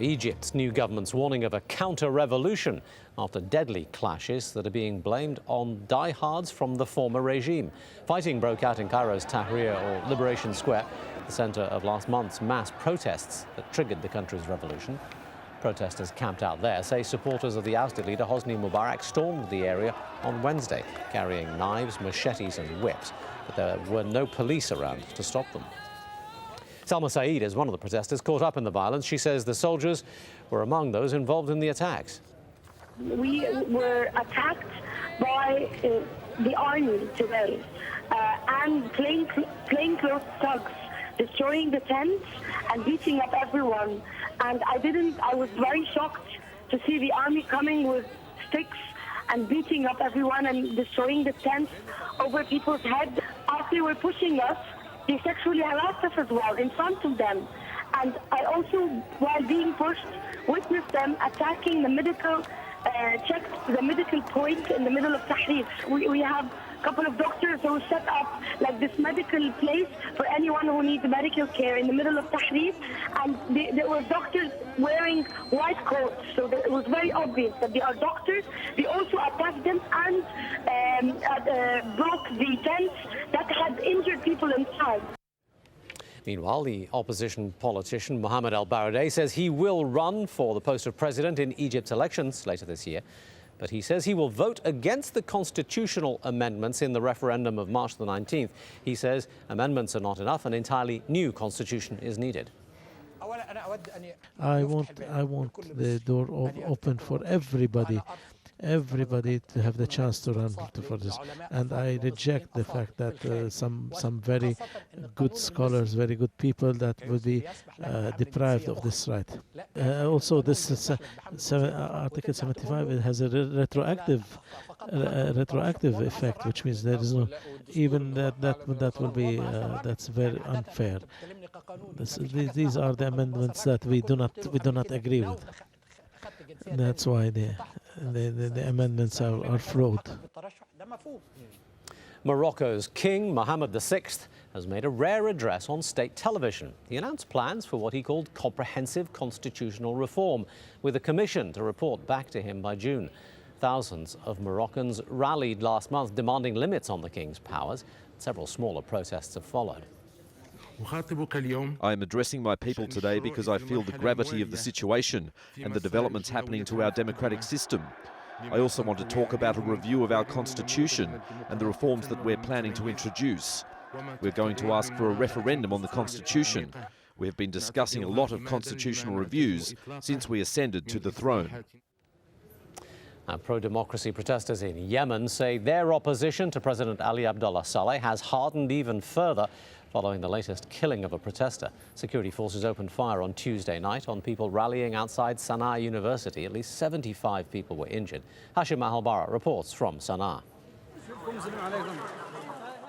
Egypt's new government's warning of a counter-revolution after deadly clashes that are being blamed on diehards from the former regime. Fighting broke out in Cairo's Tahrir, or Liberation Square, the centre of last month's mass protests that triggered the country's revolution. Protesters camped out there say supporters of the ousted leader Hosni Mubarak stormed the area on Wednesday, carrying knives, machetes and whips, but there were no police around to stop them. Salma Saeed is one of the protesters caught up in the violence. She says the soldiers were among those involved in the attacks. We were attacked by the army today and plainclothes thugs, destroying the tents and beating up everyone. And I was very shocked to see the army coming with sticks and beating up everyone and destroying the tents over people's heads. As they were pushing us, they sexually harassed us as well in front of them. And I also, while being pushed, witnessed them attacking the medical point in the middle of Tahrir. We have a couple of doctors who set up like this medical place for anyone who needs medical care in the middle of Tahrir, and there were doctors wearing white coats, so it was very obvious that they are doctors. They also attacked them and broke the tents that had injured people inside. Meanwhile, the opposition politician Mohammed al-Baradei says he will run for the post of president in Egypt's elections later this year. But he says he will vote against the constitutional amendments in the referendum of March the 19th. He says amendments are not enough, an entirely new constitution is needed. I want the door open for everybody to have the chance to run for this, and I reject the fact that some very good scholars, very good people, that would be deprived of this right. Also, this Article 75, it has a retroactive effect, which means there is no even that will be that's very unfair. These are the amendments that we do not agree with. That's why the amendments are fraud. Morocco's King Mohammed VI has made a rare address on state television. He announced plans for what he called comprehensive constitutional reform, with a commission to report back to him by June. Thousands of Moroccans rallied last month demanding limits on the king's powers. Several smaller protests have followed. I am addressing my people today because I feel the gravity of the situation and the developments happening to our democratic system. I also want to talk about a review of our constitution and the reforms that we're planning to introduce. We're going to ask for a referendum on the constitution. We have been discussing a lot of constitutional reviews since we ascended to the throne. Pro-democracy protesters in Yemen say their opposition to President Ali Abdullah Saleh has hardened even further following the latest killing of a protester. Security forces opened fire on Tuesday night on people rallying outside Sana'a University. At least 75 people were injured. Hashim Mahalbara reports from Sana'a.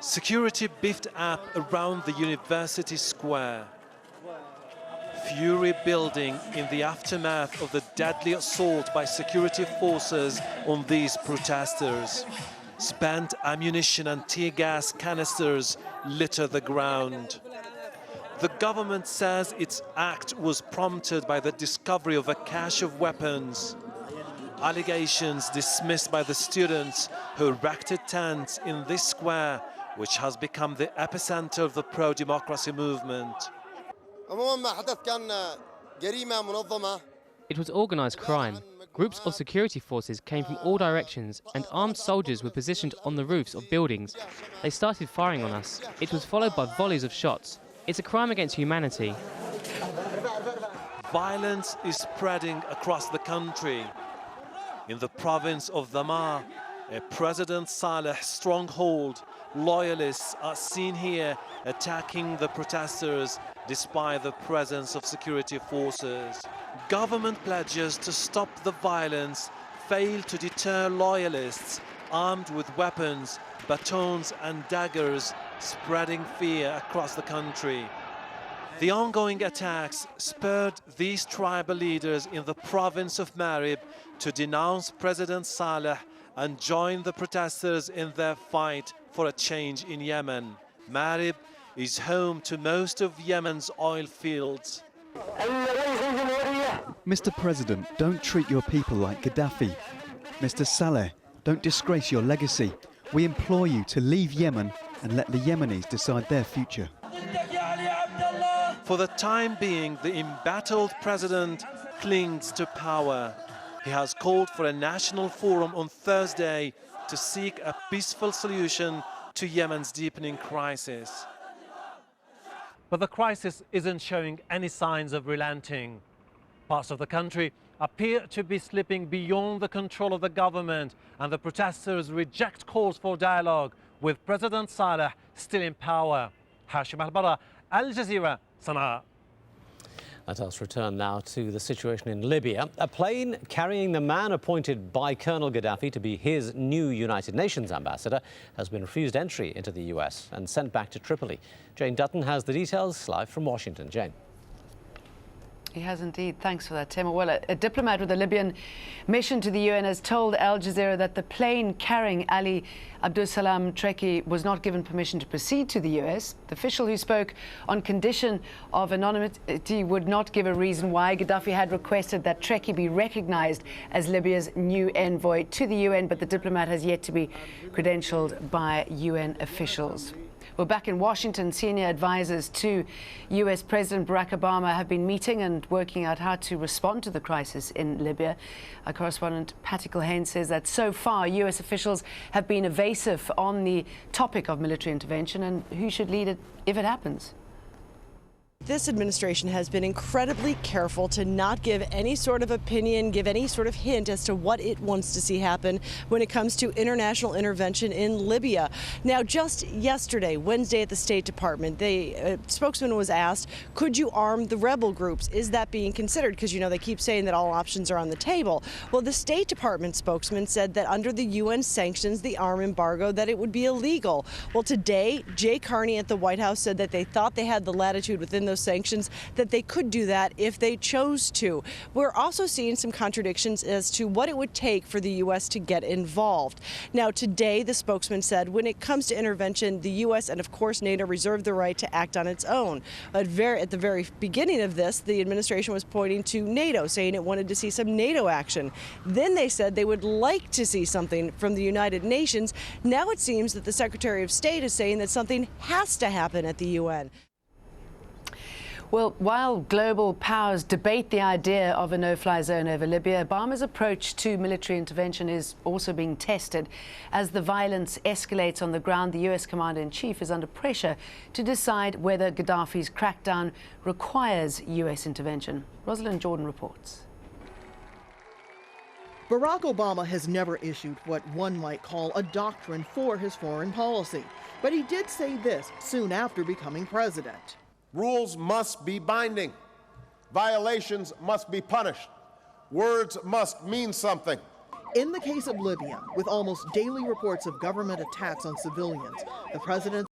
Security beefed up around the university square. Fury building in the aftermath of the deadly assault by security forces on these protesters. Spent ammunition and tear gas canisters litter the ground. The government says its act was prompted by the discovery of a cache of weapons. Allegations dismissed by the students who erected tents in this square, which has become the epicenter of the pro-democracy movement. It was organized crime. Groups of security forces came from all directions and armed soldiers were positioned on the roofs of buildings. They started firing on us. It was followed by volleys of shots. It's a crime against humanity. Violence is spreading across the country. In the province of Dhamar, a President Saleh stronghold, loyalists are seen here attacking the protesters despite the presence of security forces. Government pledges to stop the violence fail to deter loyalists armed with weapons, batons and daggers, spreading fear across the country. The ongoing attacks spurred these tribal leaders in the province of Marib to denounce President Saleh and join the protesters in their fight for a change in Yemen. Marib is home to most of Yemen's oil fields. Mr. President, don't treat your people like Gaddafi. Mr. Saleh, don't disgrace your legacy. We implore you to leave Yemen and let the Yemenis decide their future. For the time being, the embattled president clings to power. He has called for a national forum on Thursday to seek a peaceful solution to Yemen's deepening crisis. But the crisis isn't showing any signs of relenting. Parts of the country appear to be slipping beyond the control of the government, and the protesters reject calls for dialogue with President Saleh still in power. Hashim Al-Bara, AlJazeera, Sana'a. Let us return now to the situation in Libya. A plane carrying the man appointed by Colonel Gaddafi to be his new United Nations ambassador has been refused entry into the US and sent back to Tripoli. Jane Dutton has the details live from Washington. Jane. He has indeed. Thanks for that, Tim. Well, a diplomat with a Libyan mission to the UN has told Al Jazeera that the plane carrying Ali Abdulsalam Treki was not given permission to proceed to the US. The official who spoke on condition of anonymity would not give a reason why Gaddafi had requested that Treki be recognized as Libya's new envoy to the UN, but the diplomat has yet to be credentialed by UN officials. Well, back in Washington, senior advisors to US President Barack Obama have been meeting and working out how to respond to the crisis in Libya. Our correspondent Patty Culhane says that so far US officials have been evasive on the topic of military intervention and who should lead it if it happens. This administration has been incredibly careful to not give any sort of opinion, give any sort of hint as to what it wants to see happen when it comes to international intervention in Libya. Now, just yesterday, Wednesday at the State Department, the spokesman was asked, could you arm the rebel groups? Is that being considered? Because, you know, they keep saying that all options are on the table. Well, the State Department spokesman said that under the UN sanctions, the arm embargo, that it would be illegal. Well, today, Jay Carney at the White House said that they thought they had the latitude within those sanctions that they could do that if they chose to. We're also seeing some contradictions as to what it would take for the U.S. to get involved. Now, today, the spokesman said when it comes to intervention, the U.S. and, of course, NATO reserve the right to act on its own. At the very beginning of this, the administration was pointing to NATO, saying it wanted to see some NATO action. Then they said they would like to see something from the United Nations. Now it seems that the Secretary of State is saying that something has to happen at the UN. Well, while global powers debate the idea of a no-fly zone over Libya, Obama's approach to military intervention is also being tested. As the violence escalates on the ground, the U.S. Commander-in-Chief is under pressure to decide whether Gaddafi's crackdown requires U.S. intervention. Rosalind Jordan reports. Barack Obama has never issued what one might call a doctrine for his foreign policy. But he did say this soon after becoming president. Rules must be binding. Violations must be punished. Words must mean something. In the case of Libya, with almost daily reports of government attacks on civilians, the president